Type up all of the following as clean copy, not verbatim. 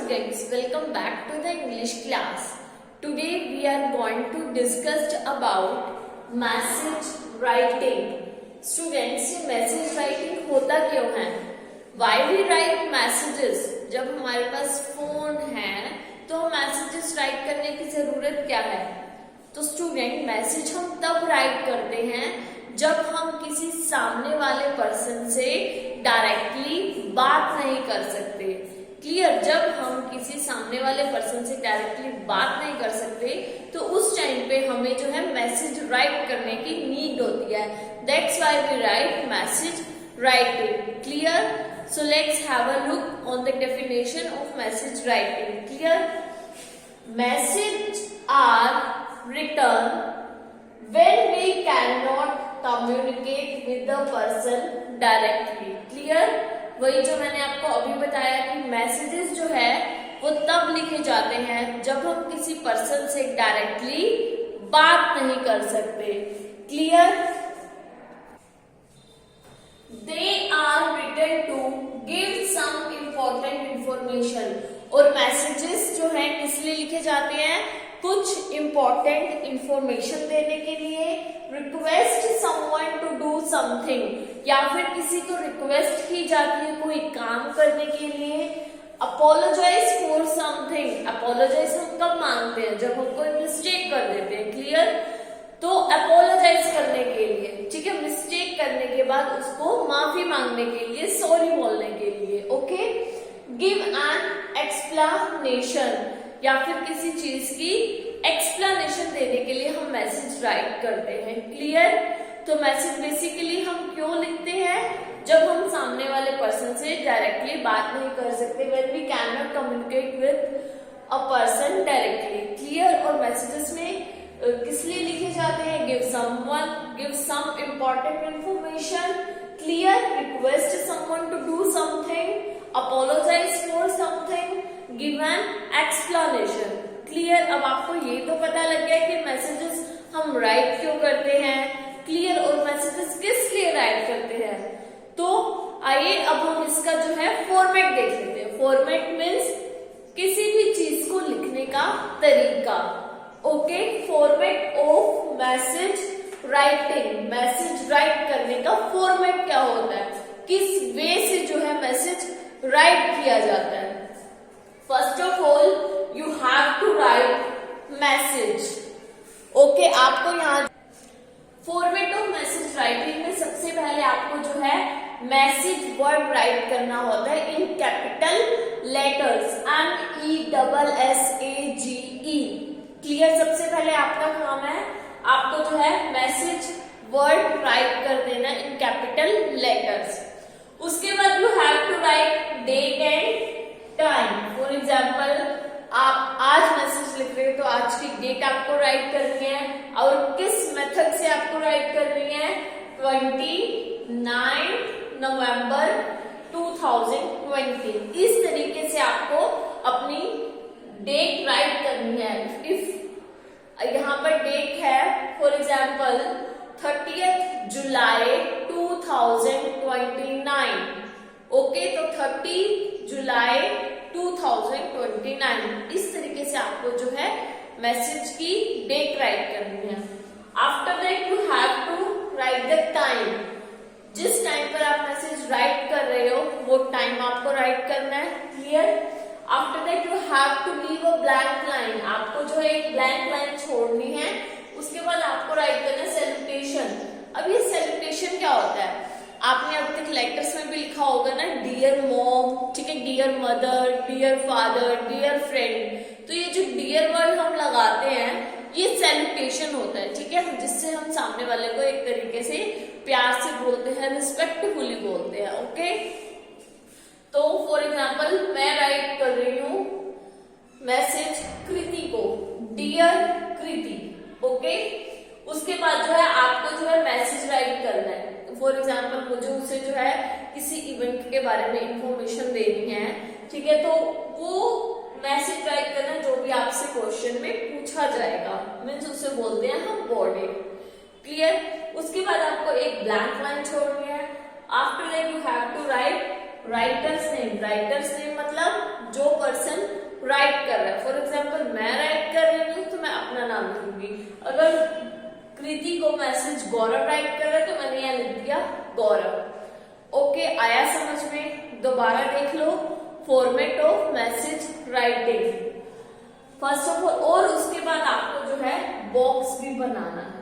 students, welcome back to the English class. Today we are going to discuss about message writing. Students, ये message writing होता क्यों है? Why we write messages? जब हमारे पास phone है तो मैसेजेस राइट करने की जरूरत क्या है? तो स्टूडेंट, मैसेज हम तब राइट करते हैं जब हम किसी सामने वाले पर्सन से डायरेक्टली बात नहीं कर सकते। क्लियर? जब हम किसी सामने वाले पर्सन से डायरेक्टली बात नहीं कर सकते तो उस टाइम पे हमें जो है मैसेज राइट करने की नीड होती है। That's why we write message writing. Clear? So let's have a look on the definition of message writing. Clear? Message are written when we cannot communicate with the person directly. Clear? वही जो मैंने आपको अभी बताया कि messages जो है वो तब लिखे जाते हैं जब हम किसी पर्सन से डायरेक्टली बात नहीं कर सकते। Clear? They are written to give some important information. और मैसेजेस जो है किस लिए लिखे जाते हैं? कुछ इंपॉर्टेंट इंफॉर्मेशन देने के लिए, request someone to do something, या फिर किसी को रिक्वेस्ट की जाती है कोई काम करने के लिए, अपोलोजाइज फॉर समथिंग। अपोलोजाइज हम कब मांगते हैं? जब हम कोई मिस्टेक कर देते हैं। क्लियर? तो अपोलोजाइज करने के लिए, ठीक है, मिस्टेक करने के बाद उसको माफी मांगने के लिए, सॉरी बोलने के लिए। ओके? गिव एन एक्सप्लेनेशन, या फिर किसी चीज की एक्सप्लेनेशन देने के लिए हम मैसेज राइट करते हैं। क्लियर? तो मैसेज बेसिकली हम क्यों लिखते हैं? जब हम सामने वाले पर्सन से डायरेक्टली बात नहीं कर सकते, when we can not communicate with a person directly. Clear? और मैसेजेस में किस लिए लिखे जाते हैं? Give some important information. Clear? Request someone to do something, apologise for something, give an explanation. Clear? अब आपको ये तो पता लग गया कि मैसेजेस हम राइट क्यों करते हैं। क्लियर? और मैसेजेस किस लिए राइट करते हैं? तो आइए अब हम इसका जो है फॉर्मेट देख लेते हैं। फॉर्मेट मीन्स किसी भी चीज को लिखने का तरीका। Okay? Format of message writing. Message right करने का फॉर्मेट क्या होता है? किस वे से जो है मैसेज राइट किया जाता है? First of all you have to write message. Okay? आपको यहाँ फॉर्मेट ऑफ मैसेज राइटिंग में सबसे पहले आपको जो है मैसेज वर्ड राइट करना होता है इन कैपिटल लेटर्स, MESSAGE। क्लियर? सबसे पहले आपका काम है आपको जो है मैसेज वर्ड राइट कर देना इन कैपिटल लेटर्स। उसके बाद you have to write date and time. For example, आप आज मैसेज लिख रहे हो तो आज की डेट आपको राइट करनी है, और किस मेथड से आपको राइट करनी है? 29 नवंबर 2020। इस तरीके से आपको अपनी डेट राइट करनी है। इफ यहाँ पर डेट है फॉर एग्जाम्पल 30 जुलाई 2029। ओके? तो 30 जुलाई 2029 इस तरीके से आपको जो है मैसेज की डेट राइट करनी है। After that you have to write the time. जिस टाइम पर आप मैसेज राइट कर रहे हो वो टाइम आपको राइट करना है। Clear? After that you have to leave a blank line. आपको जो है एक ब्लैंक लाइन छोड़नी है। उसके बाद आपको राइट करना है सैल्यूटेशन। अब ये सैल्यूटेशन क्या होता है? आपने अब तक लेटर्स में भी लिखा होगा ना, डियर मॉम, ठीक है, dear mother, dear father, dear friend. तो ये जो डियर वर्ड हम लगाते हैं ये सैल्यूटेशन होता है, ठीक है, जिससे हम सामने वाले को एक तरीके से प्यार से बोलते हैं, रिस्पेक्टफुली बोलते हैं। ओके? तो फॉर एग्जाम्पल मैं राइट कर रही हूँ मैसेज कृति को, डियर कृति। ओके? उसके बाद जो है आपको जो है मैसेज राइट करना है। फॉर एग्जाम्पल, मुझे उसे जो है किसी इवेंट के बारे में इंफॉर्मेशन देनी है, ठीक है, तो वो मैसेज राइट करना जो भी आपसे क्वेश्चन में पूछा जाएगा, मीन्स उसे बोलते हैं हम बॉडी। क्लियर? उसके बाद आपको एक ब्लैंक लाइन छोड़नी है। After that you have to write writer's name. Writer's name मतलब जो पर्सन राइट कर रहा है। फॉर एग्जाम्पल मैं राइट कर रही हूँ तो मैं अपना नाम लिखूंगी। अगर कृति को मैसेज गौरव राइट कर रहा है तो मैंने यहाँ लिख दिया गौरव। ओके, आया समझ में? दोबारा देख लो, format of message writing first of all, और उसके बाद आपको जो है बॉक्स भी बनाना है।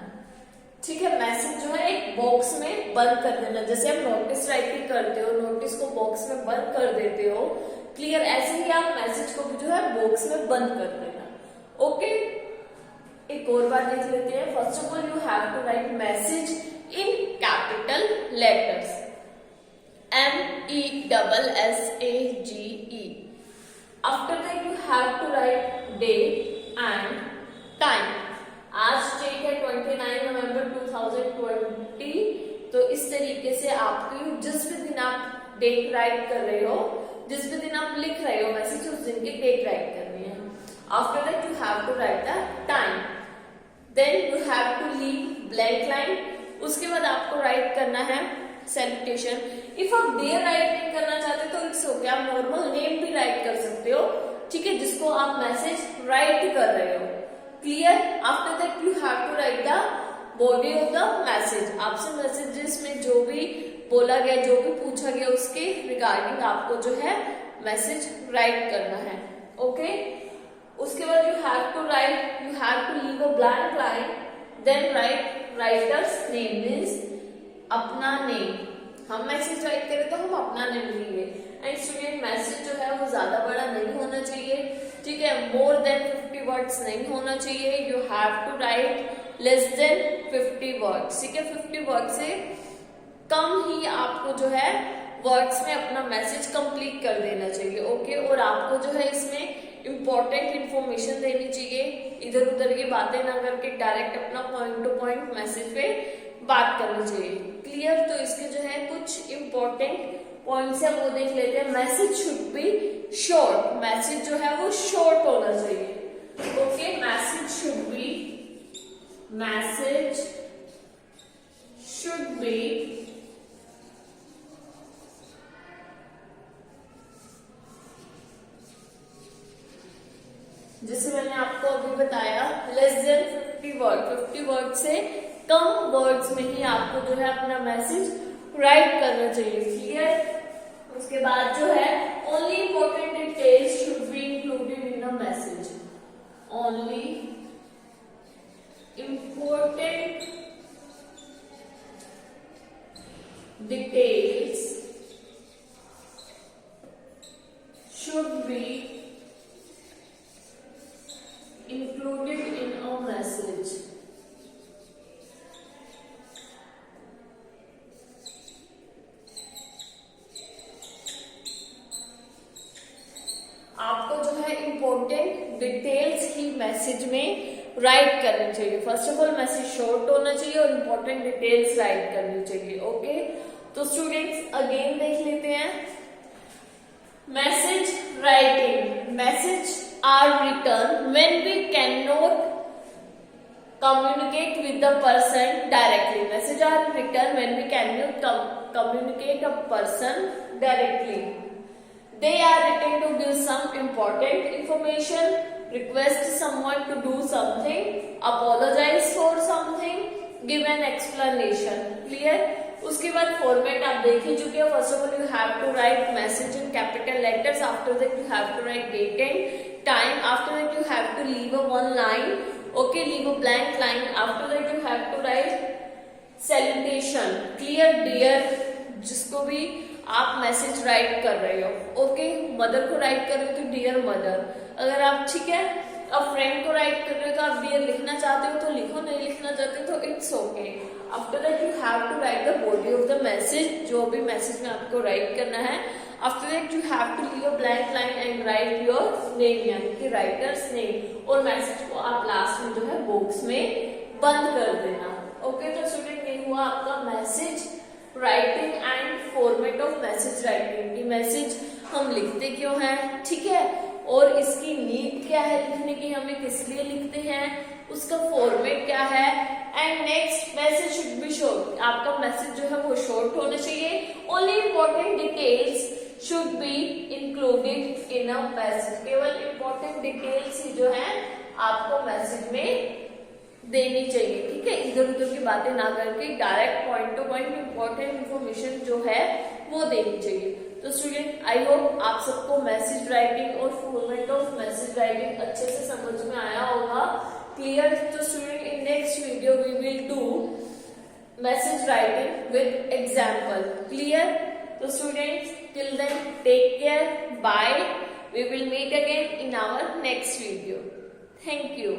ठीक है, मैसेज जो है एक बॉक्स में बंद कर देना, जैसे आप नोटिस राइटिंग करते हो, नोटिस को बॉक्स में बंद कर देते हो, क्लियर, ऐसे ही आप मैसेज को भी जो है बॉक्स में बंद कर देना। ओके, एक और बात देख लेते हैं। First of all you have to write message in capital letters, MESSAGE। After that you have to write day and time. आज डेट है 29 नवंबर 2020, तो इस तरीके से आपकी जिस भी दिन आप डेट राइट कर रहे हो, जिस भी दिन आप लिख रहे हो मैसेज, उस दिन की डेट राइट करनी है। After that you have to write the time, then you have to leave blank line. उसके बाद आपको राइट करना है सैल्यूटेशन। इफ आप डियर राइट नहीं करना चाहते तो इट्स ओके, आप नॉर्मल नेम भी राइट कर सकते हो, ठीक है, जिसको आप मैसेज राइट कर रहे हो, clear. After that you have to write the body of the message. आपसे मैसेजेस में जो भी बोला गया, जो भी पूछा गया, उसके रिगार्डिंग आपको जो है मैसेज राइट करना है। ओके, उसके बाद you have to leave a blank line, then write writer's name, means अपना नेम। हम मैसेज राइट करें तो हम अपना नेम लिखेंगे। एंड स्टूडेंट, मैसेज जो है वो ज्यादा बड़ा नहीं होना चाहिए, ठीक है, मोर देन 50 वर्ड्स नहीं होना चाहिए। You have to write less than 50 words, ठीक है, 50 वर्ड से कम ही आपको जो है वर्ड्स में अपना मैसेज कंप्लीट कर देना चाहिए। ओके, और आपको जो है इसमें इंपॉर्टेंट इंफॉर्मेशन देनी चाहिए, इधर उधर की बातें ना करके डायरेक्ट अपना पॉइंट टू पॉइंट मैसेज पे बात करनी चाहिए, क्लियर। तो इसके जो है कुछ इंपॉर्टेंट पॉइंट्स है वो देख लेते हैं। Message should be short, message जो है वो शॉर्ट होना चाहिए। ओके, मैसेज शुड बी जैसे मैंने आपको अभी बताया, लेस देन 50 वर्ड, 50 वर्ड से कम वर्ड्स में ही आपको जो है अपना मैसेज राइट करना चाहिए, क्लियर। उसके बाद जो है only important details should be included in the message, only important details should be included in a message। आपको जो है इंपॉर्टेंट डिटेल्स ही मैसेज में राइट करनी चाहिए। First of all message short होना चाहिए और इंपॉर्टेंट डिटेल्स राइट करनी चाहिए। ओके, तो स्टूडेंट्स अगेन देख लेते हैं। Message writing, message are written when we cannot communicate with the person directly. Messages are written when we cannot communicate a person directly. They are written to give some important information, request someone to do something, apologize for something, give an explanation. Clear? उसके बाद format आप देख ही चुके हो। First of all you have to write message in capital letters, after that you have to write date and time, after that you have to leave a one line, okay, leave a blank line, after that you have to write salutation, clear, dear, जिसको भी आप message right कर रहे हो, okay, mother को right कर रहे हो तो डियर मदर, अगर आप, ठीक है, अब फ्रेंड को राइट कर रहे हो तो आप डियर लिखना चाहते हो तो लिखो, नहीं लिखना चाहते तो it's okay. After that you have to write the body of the message, जो भी मैसेज में आपको राइट करना है। After that you have to leave a blank line and write your name, यानी कि राइटर्स नेम, और मैसेज को आप लास्ट में जो है बॉक्स में बंद कर देना। ओके, तो स्टूडेंट ये हुआ आपका message writing and format of message writing की मैसेज हम लिखते क्यों हैं, ठीक है, और इसकी नीड क्या है लिखने की, हमें किस लिए लिखते हैं, उसका फॉर्मेट क्या है। And next, message should be short, आपका मैसेज जो है वो शॉर्ट होना चाहिए। Only important details should be included in a message. केवल important details ही जो है आपको मैसेज में देनी चाहिए, ठीक है। इधर उधर की बातें ना करके direct point two point important information जो है वो देनी चाहिए। तो स्टूडेंट आई होप आप सबको मैसेज राइटिंग और फॉर्मेट ऑफ मैसेज राइटिंग अच्छे से समझ में आया होगा, क्लियर। तो student in next video we will do message writing with example, clear. तो students till then take care, bye, we will meet again in our next video. Thank you.